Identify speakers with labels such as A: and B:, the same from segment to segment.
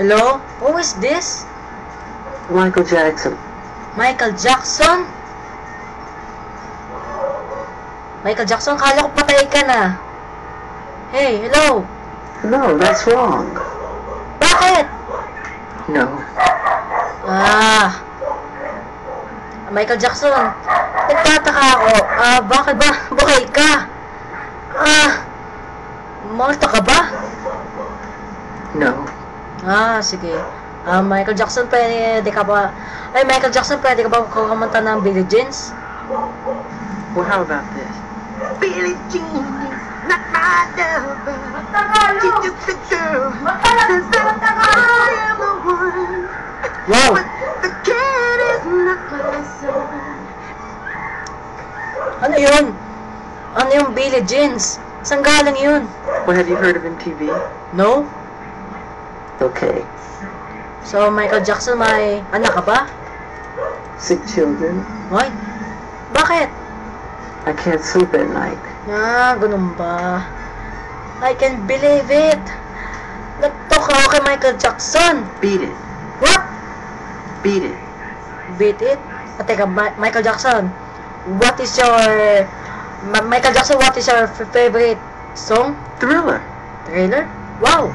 A: Hello? Who is this?
B: Michael Jackson.
A: Michael Jackson? Michael Jackson, kala ko patay ka na. Hey, hello?
B: No, that's wrong.
A: Bakit?
B: No.
A: Michael Jackson, nagtataka ako. Bakit ba buhay ka? Malta ka ba?
B: No.
A: Sige. Michael Jackson, pwede ka ba... Ay, Michael Jackson, pwede ka ba kumanta ng Billie Jeans?
B: Well, how about this?
C: Billie Jean is not my lover. She's just a girl. Says that I am the one.
A: Wow!
C: But the kid is not my son.
A: Ano yun? Ano yung Billie Jeans? Saan galing yun?
B: Well, have you heard of MTV?
A: No?
B: Okay.
A: So, Michael Jackson, may anak ka ba?
B: 6 children.
A: Why? Bakit?
B: I can't sleep at night.
A: Ganun ba? I can't believe it. Nagtok ako kay Michael Jackson.
B: Beat it.
A: What?
B: Beat it.
A: Beat it? Teka, Michael Jackson, what is your... Michael Jackson, what is your favorite song?
B: Thriller.
A: Thriller? Wow!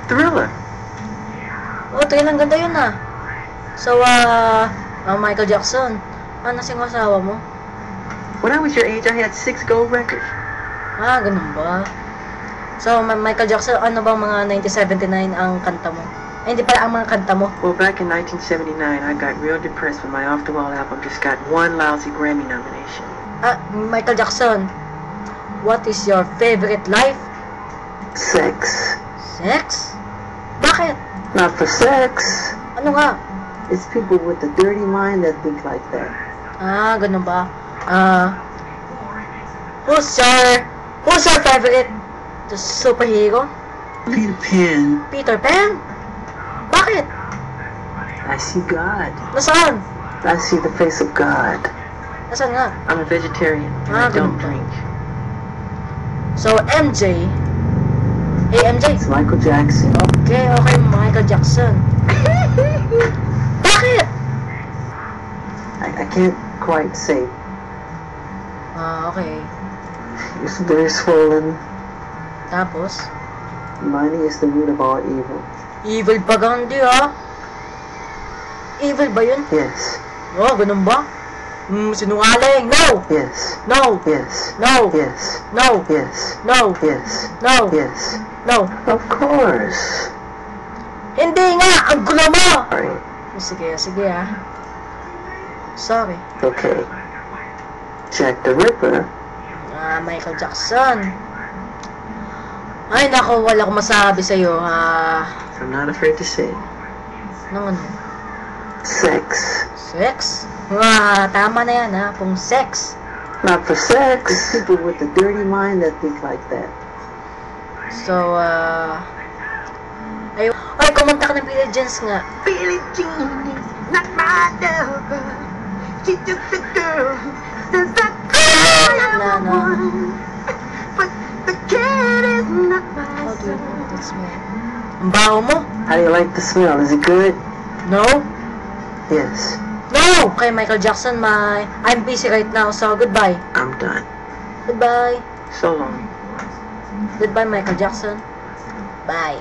B: Thriller.
A: Oh, Thriller, ang ganda yun So, Michael Jackson, ano sing asawa mo?
B: When I was your age, I had 6 gold records.
A: Ganun ba? So, Michael Jackson, ano bang mga 1979 ang kanta mo? Ay, hindi pala ang mga kanta mo.
B: Well, back in 1979, I got real depressed when my Off the Wall album just got 1 lousy Grammy nomination.
A: Michael Jackson, what is your favorite life?
B: Sex.
A: Sex? Bakit?
B: Not for sex.
A: Ano nga?
B: It's people with a dirty mind that think like that.
A: Ganun ba? Who's your favorite superhero?
B: Peter Pan.
A: Peter Pan? Bakit?
B: I see God.
A: Nasaan?
B: I see the face of God.
A: Nasaan nga?
B: I'm a vegetarian and I
A: ganun
B: don't
A: ba?
B: drink.
A: So, MJ. Hey, MJ.
B: It's Michael Jackson.
A: Okay, Michael Jackson. Bakit?
B: I can't quite say.
A: Okay.
B: It's very swollen.
A: Tapos?
B: Money is the root of all evil.
A: Evil ba Gandhi, Evil ba yun?
B: Yes.
A: Ganun ba? Sinungaling. No!
B: Yes.
A: No!
B: Yes.
A: No!
B: Yes.
A: No!
B: Yes.
A: No!
B: Yes.
A: No!
B: Yes.
A: No!
B: Of course.
A: Hindi nga! Ang gulo mo!
B: Sorry.
A: Sige, Sorry.
B: Okay. Jack the Ripper.
A: Michael Jackson. Ay, nako, wala akong masabi sa'yo,
B: I'm not afraid to say.
A: Nang ano?
B: Sex.
A: Sex? Tama na yan, kung sex.
B: Not for sex. It's people with a dirty mind that think like that.
A: So, ay, kumanta ka ng Billie Jeans nga.
C: Billie Jean is not my lover. She's just a girl. Says that I am the one. But the kid is not my
A: How do you
C: son.
A: know that smell? Ang baho mo?
B: How do you like the smell? Is it good?
A: No?
B: Yes.
A: No! Kay Michael Jackson, I'm busy right now, so goodbye.
B: I'm done.
A: Goodbye.
B: So long.
A: Goodbye, Michael Jackson. Bye.